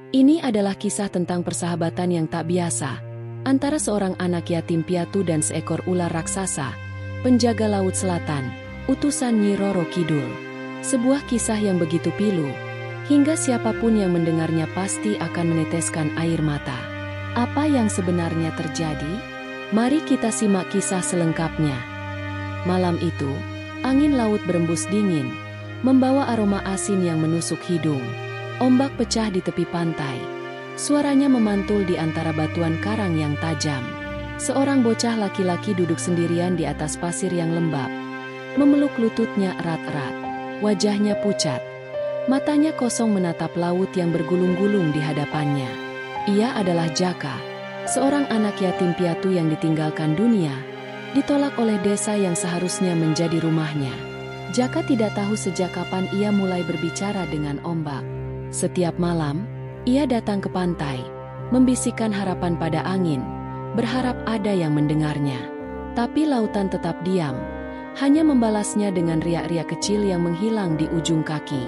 Ini adalah kisah tentang persahabatan yang tak biasa antara seorang anak yatim piatu dan seekor ular raksasa, penjaga laut selatan, utusan Nyi Roro Kidul. Sebuah kisah yang begitu pilu, hingga siapapun yang mendengarnya pasti akan meneteskan air mata. Apa yang sebenarnya terjadi? Mari kita simak kisah selengkapnya. Malam itu, angin laut berembus dingin, membawa aroma asin yang menusuk hidung. Ombak pecah di tepi pantai. Suaranya memantul di antara batuan karang yang tajam. Seorang bocah laki-laki duduk sendirian di atas pasir yang lembab, memeluk lututnya erat-erat. Wajahnya pucat. Matanya kosong menatap laut yang bergulung-gulung di hadapannya. Ia adalah Jaka, seorang anak yatim piatu yang ditinggalkan dunia, ditolak oleh desa yang seharusnya menjadi rumahnya. Jaka tidak tahu sejak kapan ia mulai berbicara dengan ombak. Setiap malam, ia datang ke pantai, membisikkan harapan pada angin, berharap ada yang mendengarnya. Tapi lautan tetap diam, hanya membalasnya dengan riak-riak kecil yang menghilang di ujung kaki.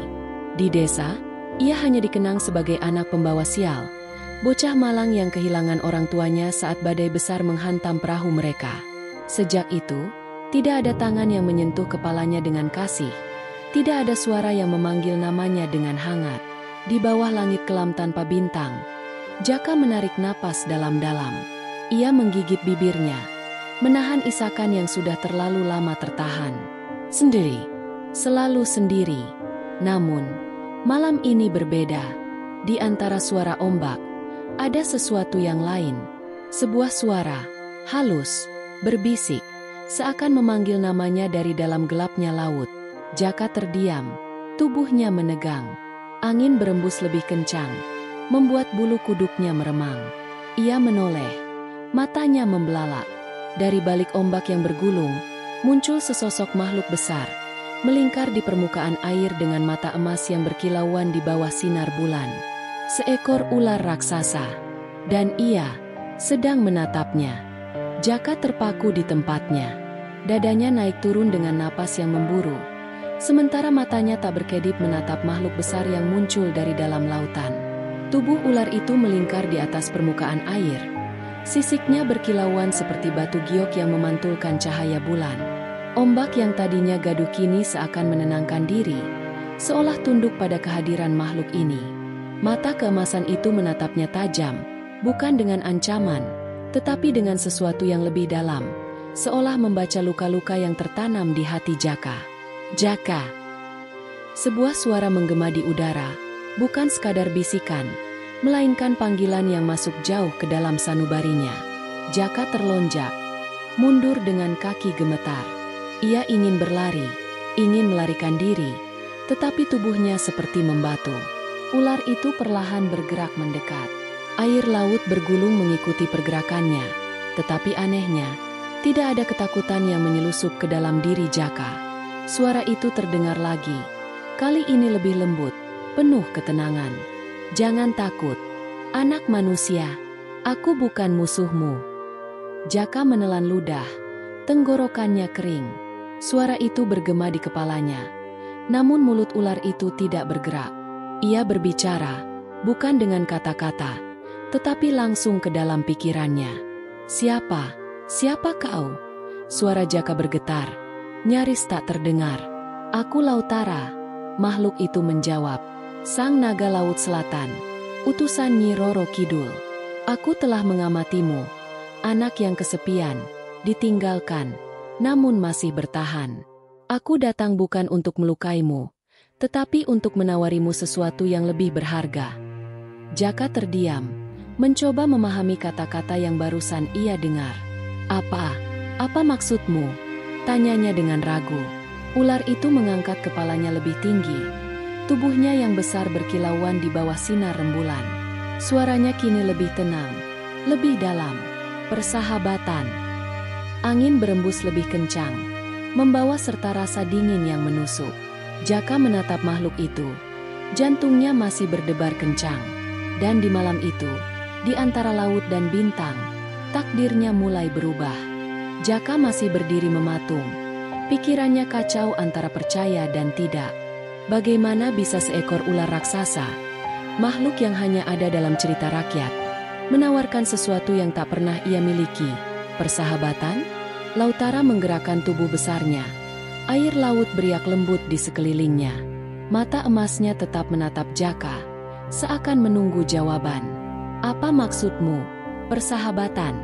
Di desa, ia hanya dikenang sebagai anak pembawa sial, bocah malang yang kehilangan orang tuanya saat badai besar menghantam perahu mereka. Sejak itu, tidak ada tangan yang menyentuh kepalanya dengan kasih, tidak ada suara yang memanggil namanya dengan hangat. Di bawah langit kelam tanpa bintang, Jaka menarik napas dalam-dalam. Ia menggigit bibirnya, menahan isakan yang sudah terlalu lama tertahan. Sendiri, selalu sendiri. Namun, malam ini berbeda. Di antara suara ombak, ada sesuatu yang lain. Sebuah suara, halus, berbisik, seakan memanggil namanya dari dalam gelapnya laut. Jaka terdiam, tubuhnya menegang. Angin berembus lebih kencang, membuat bulu kuduknya meremang. Ia menoleh, matanya membelalak. Dari balik ombak yang bergulung, muncul sesosok makhluk besar, melingkar di permukaan air dengan mata emas yang berkilauan di bawah sinar bulan. Seekor ular raksasa, dan ia sedang menatapnya. Jaka terpaku di tempatnya, dadanya naik turun dengan napas yang memburu. Sementara matanya tak berkedip menatap makhluk besar yang muncul dari dalam lautan. Tubuh ular itu melingkar di atas permukaan air. Sisiknya berkilauan seperti batu giok yang memantulkan cahaya bulan. Ombak yang tadinya gaduh kini seakan menenangkan diri, seolah tunduk pada kehadiran makhluk ini. Mata keemasan itu menatapnya tajam, bukan dengan ancaman, tetapi dengan sesuatu yang lebih dalam, seolah membaca luka-luka yang tertanam di hati Jaka. Jaka. Sebuah suara menggema di udara, bukan sekadar bisikan, melainkan panggilan yang masuk jauh ke dalam sanubarinya. Jaka terlonjak, mundur dengan kaki gemetar. Ia ingin berlari, ingin melarikan diri, tetapi tubuhnya seperti membatu. Ular itu perlahan bergerak mendekat. Air laut bergulung mengikuti pergerakannya, tetapi anehnya, tidak ada ketakutan yang menyelusup ke dalam diri Jaka. Suara itu terdengar lagi, kali ini lebih lembut, penuh ketenangan. Jangan takut, anak manusia, aku bukan musuhmu. Jaka menelan ludah, tenggorokannya kering. Suara itu bergema di kepalanya, namun mulut ular itu tidak bergerak. Ia berbicara, bukan dengan kata-kata, tetapi langsung ke dalam pikirannya. Siapa? Siapa kau? Suara Jaka bergetar, nyaris tak terdengar. Aku Lautara, makhluk itu menjawab. Sang naga laut selatan, utusan Nyi Roro Kidul. Aku telah mengamatimu, anak yang kesepian, ditinggalkan, namun masih bertahan. Aku datang bukan untuk melukaimu, tetapi untuk menawarimu sesuatu yang lebih berharga. Jaka terdiam, mencoba memahami kata-kata yang barusan ia dengar. Apa maksudmu? Tanyanya dengan ragu. Ular itu mengangkat kepalanya lebih tinggi. Tubuhnya yang besar berkilauan di bawah sinar rembulan. Suaranya kini lebih tenang, lebih dalam. Persahabatan. Angin berembus lebih kencang, membawa serta rasa dingin yang menusuk. Jaka menatap makhluk itu. Jantungnya masih berdebar kencang. Dan di malam itu, di antara laut dan bintang, takdirnya mulai berubah. Jaka masih berdiri mematung. Pikirannya kacau antara percaya dan tidak. Bagaimana bisa seekor ular raksasa, makhluk yang hanya ada dalam cerita rakyat, menawarkan sesuatu yang tak pernah ia miliki. Persahabatan? Lautara menggerakkan tubuh besarnya. Air laut beriak lembut di sekelilingnya. Mata emasnya tetap menatap Jaka, seakan menunggu jawaban. Apa maksudmu, persahabatan?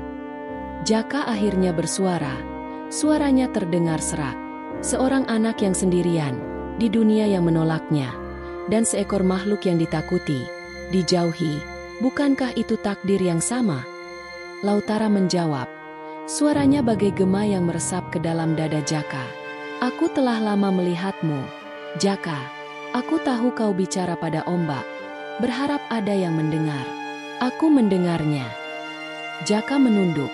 Jaka akhirnya bersuara. Suaranya terdengar serak. Seorang anak yang sendirian, di dunia yang menolaknya, dan seekor makhluk yang ditakuti, dijauhi. Bukankah itu takdir yang sama? Lautara menjawab. Suaranya bagai gema yang meresap ke dalam dada Jaka. Aku telah lama melihatmu, Jaka. Aku tahu kau bicara pada ombak, berharap ada yang mendengar. Aku mendengarnya. Jaka menunduk.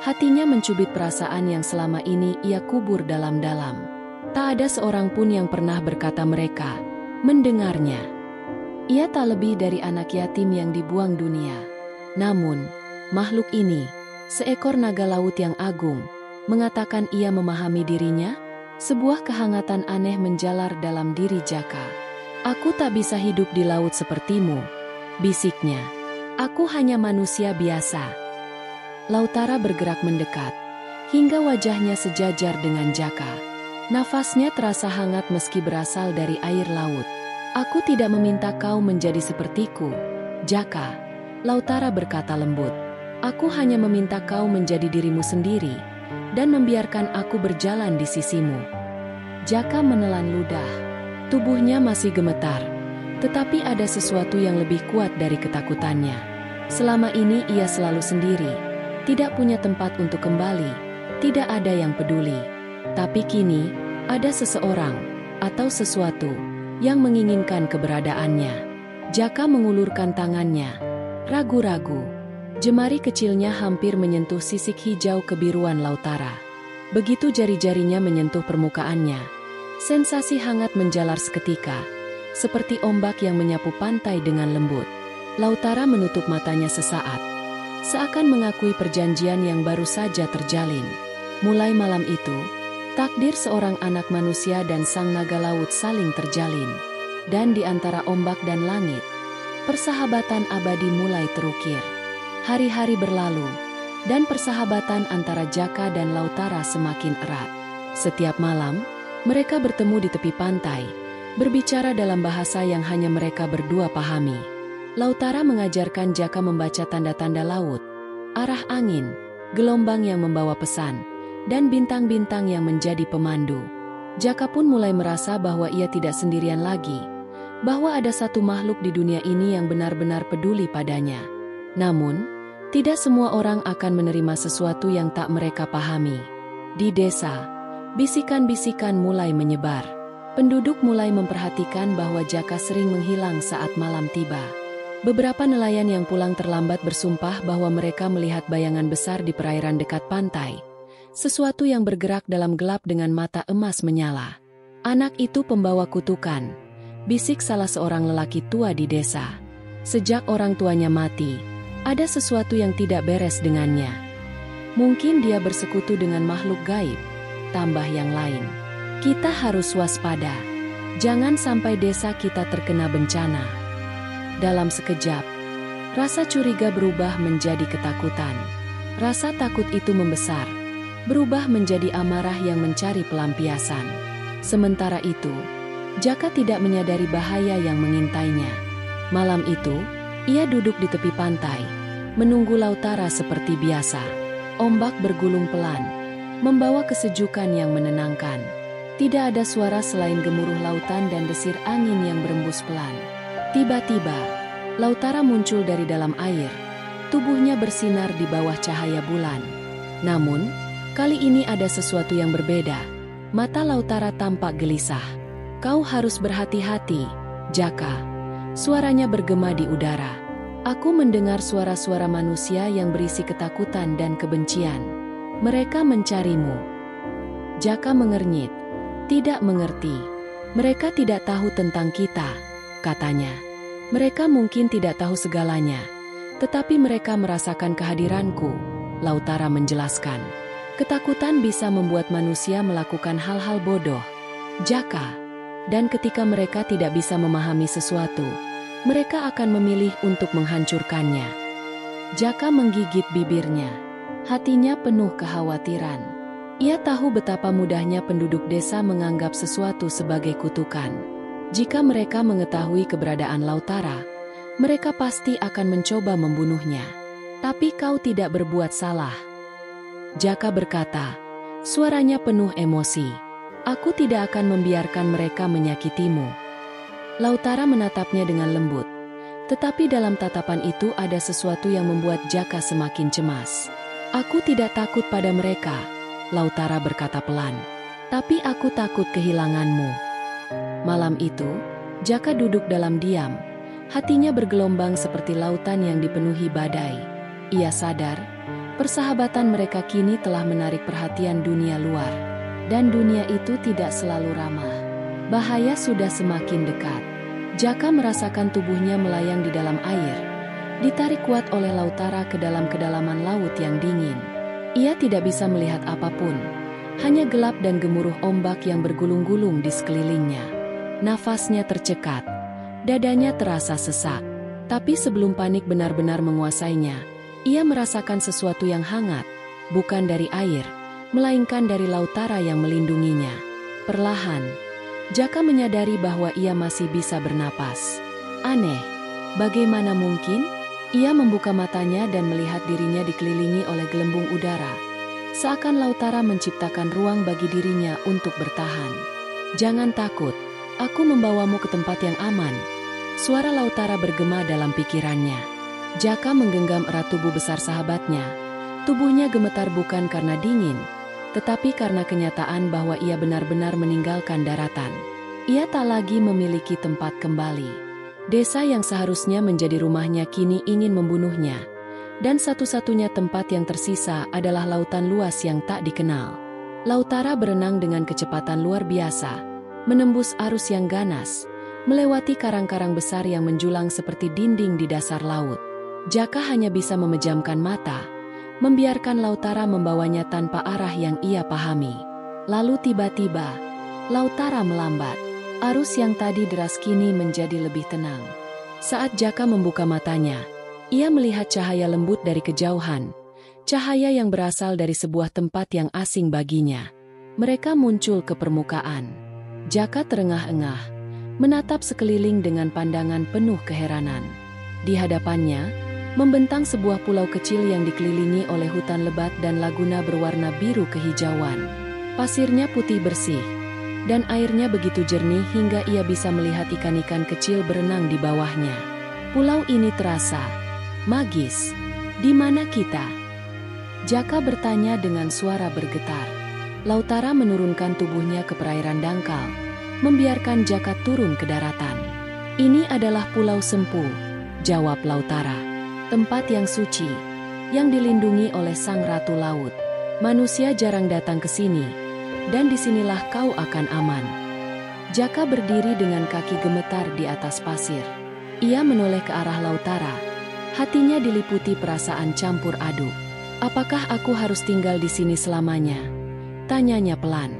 Hatinya mencubit perasaan yang selama ini ia kubur dalam-dalam. Tak ada seorang pun yang pernah berkata mereka mendengarnya. Ia tak lebih dari anak yatim yang dibuang dunia. Namun, makhluk ini, seekor naga laut yang agung, mengatakan ia memahami dirinya. Sebuah kehangatan aneh menjalar dalam diri Jaka. Aku tak bisa hidup di laut sepertimu, bisiknya. Aku hanya manusia biasa. Lautara bergerak mendekat, hingga wajahnya sejajar dengan Jaka. Nafasnya terasa hangat meski berasal dari air laut. Aku tidak meminta kau menjadi sepertiku, Jaka. Lautara berkata lembut. Aku hanya meminta kau menjadi dirimu sendiri, dan membiarkan aku berjalan di sisimu. Jaka menelan ludah. Tubuhnya masih gemetar, tetapi ada sesuatu yang lebih kuat dari ketakutannya. Selama ini ia selalu sendiri, tidak punya tempat untuk kembali, tidak ada yang peduli. Tapi kini, ada seseorang, atau sesuatu, yang menginginkan keberadaannya. Jaka mengulurkan tangannya, ragu-ragu. Jemari kecilnya hampir menyentuh sisik hijau kebiruan Lautara. Begitu jari-jarinya menyentuh permukaannya, sensasi hangat menjalar seketika, seperti ombak yang menyapu pantai dengan lembut. Lautara menutup matanya sesaat, seakan mengakui perjanjian yang baru saja terjalin. Mulai malam itu, takdir seorang anak manusia dan sang naga laut saling terjalin. Dan di antara ombak dan langit, persahabatan abadi mulai terukir. Hari-hari berlalu, dan persahabatan antara Jaka dan Lautara semakin erat. Setiap malam, mereka bertemu di tepi pantai, berbicara dalam bahasa yang hanya mereka berdua pahami. Lautara mengajarkan Jaka membaca tanda-tanda laut, arah angin, gelombang yang membawa pesan, dan bintang-bintang yang menjadi pemandu. Jaka pun mulai merasa bahwa ia tidak sendirian lagi, bahwa ada satu makhluk di dunia ini yang benar-benar peduli padanya. Namun, tidak semua orang akan menerima sesuatu yang tak mereka pahami. Di desa, bisikan-bisikan mulai menyebar. Penduduk mulai memperhatikan bahwa Jaka sering menghilang saat malam tiba. Beberapa nelayan yang pulang terlambat bersumpah bahwa mereka melihat bayangan besar di perairan dekat pantai. Sesuatu yang bergerak dalam gelap dengan mata emas menyala. Anak itu pembawa kutukan, bisik salah seorang lelaki tua di desa. Sejak orang tuanya mati, ada sesuatu yang tidak beres dengannya. Mungkin dia bersekutu dengan makhluk gaib, tambah yang lain. Kita harus waspada. Jangan sampai desa kita terkena bencana. Dalam sekejap, rasa curiga berubah menjadi ketakutan. Rasa takut itu membesar, berubah menjadi amarah yang mencari pelampiasan. Sementara itu, Jaka tidak menyadari bahaya yang mengintainya. Malam itu, ia duduk di tepi pantai, menunggu Lautara seperti biasa. Ombak bergulung pelan, membawa kesejukan yang menenangkan. Tidak ada suara selain gemuruh lautan dan desir angin yang berembus pelan. Tiba-tiba, Lautara muncul dari dalam air. Tubuhnya bersinar di bawah cahaya bulan. Namun, kali ini ada sesuatu yang berbeda. Mata Lautara tampak gelisah. Kau harus berhati-hati, Jaka. Suaranya bergema di udara. Aku mendengar suara-suara manusia yang berisi ketakutan dan kebencian. Mereka mencarimu. Jaka mengernyit. Tidak mengerti. Mereka tidak tahu tentang kita, katanya. Mereka mungkin tidak tahu segalanya, tetapi mereka merasakan kehadiranku, Lautara menjelaskan. Ketakutan bisa membuat manusia melakukan hal-hal bodoh, Jaka. Dan ketika mereka tidak bisa memahami sesuatu, mereka akan memilih untuk menghancurkannya. Jaka menggigit bibirnya. Hatinya penuh kekhawatiran. Ia tahu betapa mudahnya penduduk desa menganggap sesuatu sebagai kutukan. Jika mereka mengetahui keberadaan Lautara, mereka pasti akan mencoba membunuhnya. Tapi kau tidak berbuat salah. Jaka berkata, suaranya penuh emosi. Aku tidak akan membiarkan mereka menyakitimu. Lautara menatapnya dengan lembut. Tetapi dalam tatapan itu ada sesuatu yang membuat Jaka semakin cemas. Aku tidak takut pada mereka, Lautara berkata pelan. Tapi aku takut kehilanganmu. Malam itu, Jaka duduk dalam diam. Hatinya bergelombang seperti lautan yang dipenuhi badai. Ia sadar, persahabatan mereka kini telah menarik perhatian dunia luar. Dan dunia itu tidak selalu ramah. Bahaya sudah semakin dekat. Jaka merasakan tubuhnya melayang di dalam air, ditarik kuat oleh Lautara ke dalam kedalaman laut yang dingin. Ia tidak bisa melihat apapun, hanya gelap dan gemuruh ombak yang bergulung-gulung di sekelilingnya. Nafasnya tercekat, dadanya terasa sesak. Tapi sebelum panik benar-benar menguasainya, ia merasakan sesuatu yang hangat, bukan dari air, melainkan dari Lautara yang melindunginya. Perlahan, Jaka menyadari bahwa ia masih bisa bernapas. Aneh, bagaimana mungkin? Ia membuka matanya dan melihat dirinya dikelilingi oleh gelembung udara. Seakan Lautara menciptakan ruang bagi dirinya untuk bertahan. Jangan takut, aku membawamu ke tempat yang aman. Suara Lautara bergema dalam pikirannya. Jaka menggenggam erat tubuh besar sahabatnya. Tubuhnya gemetar bukan karena dingin, tetapi karena kenyataan bahwa ia benar-benar meninggalkan daratan. Ia tak lagi memiliki tempat kembali. Desa yang seharusnya menjadi rumahnya kini ingin membunuhnya. Dan satu-satunya tempat yang tersisa adalah lautan luas yang tak dikenal. Lautara berenang dengan kecepatan luar biasa, menembus arus yang ganas, melewati karang-karang besar yang menjulang seperti dinding di dasar laut. Jaka hanya bisa memejamkan mata, membiarkan Lautara membawanya tanpa arah yang ia pahami. Lalu tiba-tiba, Lautara melambat. Arus yang tadi deras kini menjadi lebih tenang. Saat Jaka membuka matanya, ia melihat cahaya lembut dari kejauhan. Cahaya yang berasal dari sebuah tempat yang asing baginya. Mereka muncul ke permukaan. Jaka terengah-engah, menatap sekeliling dengan pandangan penuh keheranan. Di hadapannya, membentang sebuah pulau kecil yang dikelilingi oleh hutan lebat dan laguna berwarna biru kehijauan. Pasirnya putih bersih, dan airnya begitu jernih hingga ia bisa melihat ikan-ikan kecil berenang di bawahnya. Pulau ini terasa magis. Di mana kita? Jaka bertanya dengan suara bergetar. Lautara menurunkan tubuhnya ke perairan dangkal, membiarkan Jaka turun ke daratan. Ini adalah Pulau Sempu, jawab Lautara. Tempat yang suci, yang dilindungi oleh Sang Ratu Laut. Manusia jarang datang ke sini, dan disinilah kau akan aman. Jaka berdiri dengan kaki gemetar di atas pasir. Ia menoleh ke arah Lautara. Hatinya diliputi perasaan campur aduk. Apakah aku harus tinggal di sini selamanya? Tanyanya pelan.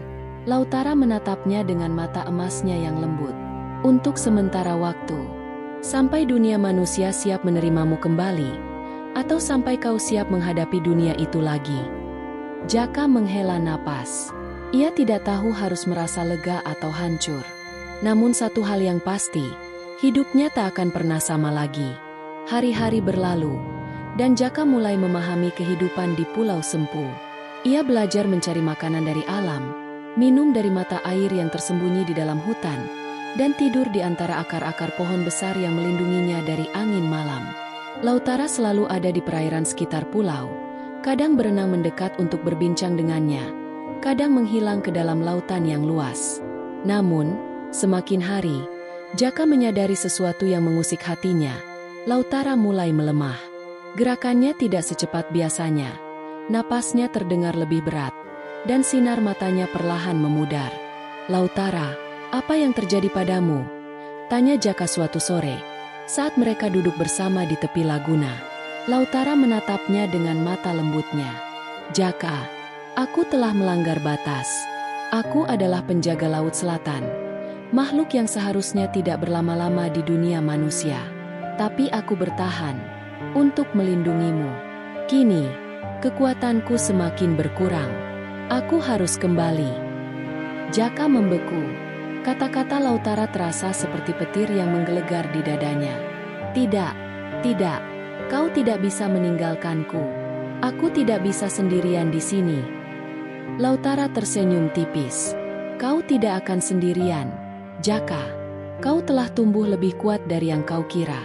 Lautara menatapnya dengan mata emasnya yang lembut. Untuk sementara waktu. Sampai dunia manusia siap menerimamu kembali, atau sampai kau siap menghadapi dunia itu lagi. Jaka menghela napas. Ia tidak tahu harus merasa lega atau hancur. Namun satu hal yang pasti, hidupnya tak akan pernah sama lagi. Hari-hari berlalu, dan Jaka mulai memahami kehidupan di Pulau Sempu. Ia belajar mencari makanan dari alam, minum dari mata air yang tersembunyi di dalam hutan, dan tidur di antara akar-akar pohon besar yang melindunginya dari angin malam. Lautara selalu ada di perairan sekitar pulau, kadang berenang mendekat untuk berbincang dengannya, kadang menghilang ke dalam lautan yang luas. Namun, semakin hari, Jaka menyadari sesuatu yang mengusik hatinya. Lautara mulai melemah. Gerakannya tidak secepat biasanya, napasnya terdengar lebih berat, dan sinar matanya perlahan memudar. Lautara, apa yang terjadi padamu? Tanya Jaka suatu sore, saat mereka duduk bersama di tepi laguna. Lautara menatapnya dengan mata lembutnya. Jaka, aku telah melanggar batas. Aku adalah penjaga Laut Selatan. makhluk yang seharusnya tidak berlama-lama di dunia manusia. Tapi aku bertahan untuk melindungimu. Kini, kekuatanku semakin berkurang. Aku harus kembali. Jaka membeku. Kata-kata Lautara terasa seperti petir yang menggelegar di dadanya. Tidak, tidak, kau tidak bisa meninggalkanku. Aku tidak bisa sendirian di sini. Lautara tersenyum tipis. Kau tidak akan sendirian, Jaka. Kau telah tumbuh lebih kuat dari yang kau kira.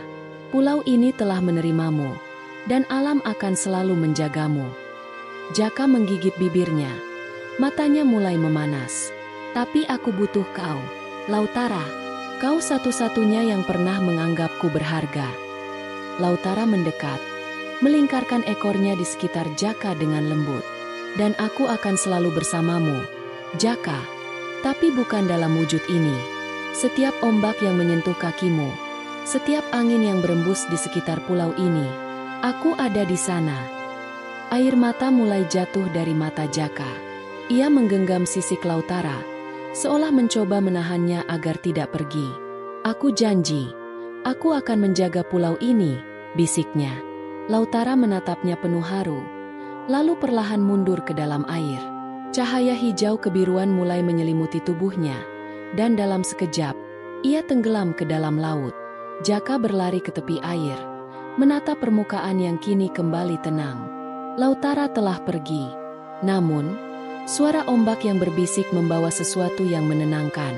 Pulau ini telah menerimamu, dan alam akan selalu menjagamu. Jaka menggigit bibirnya. Matanya mulai memanas. Tapi aku butuh kau, Lautara. Kau satu-satunya yang pernah menganggapku berharga. Lautara mendekat, melingkarkan ekornya di sekitar Jaka dengan lembut. Dan aku akan selalu bersamamu, Jaka. Tapi bukan dalam wujud ini. Setiap ombak yang menyentuh kakimu, setiap angin yang berembus di sekitar pulau ini, aku ada di sana. Air mata mulai jatuh dari mata Jaka. Ia menggenggam sisik Lautara, seolah mencoba menahannya agar tidak pergi. Aku janji, aku akan menjaga pulau ini, bisiknya. Lautara menatapnya penuh haru, lalu perlahan mundur ke dalam air. Cahaya hijau kebiruan mulai menyelimuti tubuhnya, dan dalam sekejap, ia tenggelam ke dalam laut. Jaka berlari ke tepi air, menatap permukaan yang kini kembali tenang. Lautara telah pergi. Namun, suara ombak yang berbisik membawa sesuatu yang menenangkan.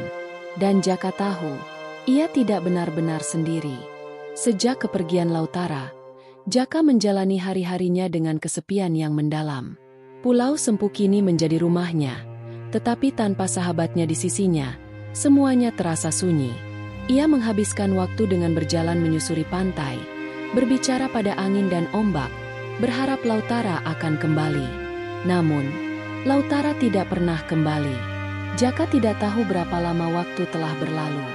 Dan Jaka tahu, ia tidak benar-benar sendiri. Sejak kepergian Lautara, Jaka menjalani hari-harinya dengan kesepian yang mendalam. Pulau Sempu kini menjadi rumahnya, tetapi tanpa sahabatnya di sisinya, semuanya terasa sunyi. Ia menghabiskan waktu dengan berjalan menyusuri pantai, berbicara pada angin dan ombak, berharap Lautara akan kembali. Namun, Lautara tidak pernah kembali. Jaka tidak tahu berapa lama waktu telah berlalu.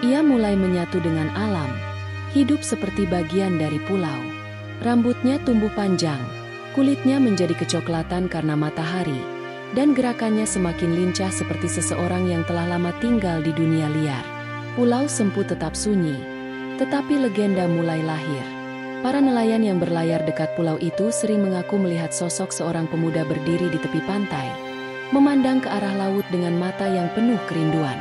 Ia mulai menyatu dengan alam, hidup seperti bagian dari pulau. Rambutnya tumbuh panjang, kulitnya menjadi kecoklatan karena matahari, dan gerakannya semakin lincah seperti seseorang yang telah lama tinggal di dunia liar. Pulau Sempu tetap sunyi, tetapi legenda mulai lahir. Para nelayan yang berlayar dekat pulau itu sering mengaku melihat sosok seorang pemuda berdiri di tepi pantai, memandang ke arah laut dengan mata yang penuh kerinduan.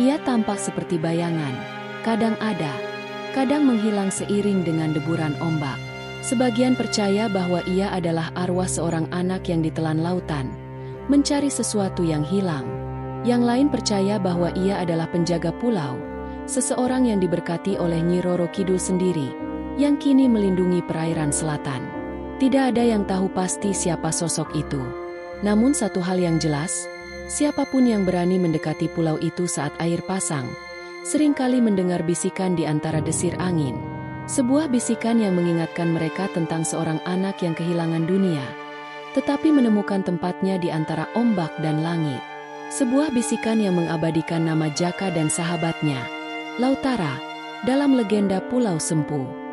Ia tampak seperti bayangan, kadang ada, kadang menghilang seiring dengan deburan ombak. Sebagian percaya bahwa ia adalah arwah seorang anak yang ditelan lautan, mencari sesuatu yang hilang. Yang lain percaya bahwa ia adalah penjaga pulau, seseorang yang diberkati oleh Nyi Roro Kidul sendiri, yang kini melindungi perairan selatan. Tidak ada yang tahu pasti siapa sosok itu. Namun satu hal yang jelas, siapapun yang berani mendekati pulau itu saat air pasang, seringkali mendengar bisikan di antara desir angin. Sebuah bisikan yang mengingatkan mereka tentang seorang anak yang kehilangan dunia, tetapi menemukan tempatnya di antara ombak dan langit. Sebuah bisikan yang mengabadikan nama Jaka dan sahabatnya, Lautara, dalam legenda Pulau Sempu.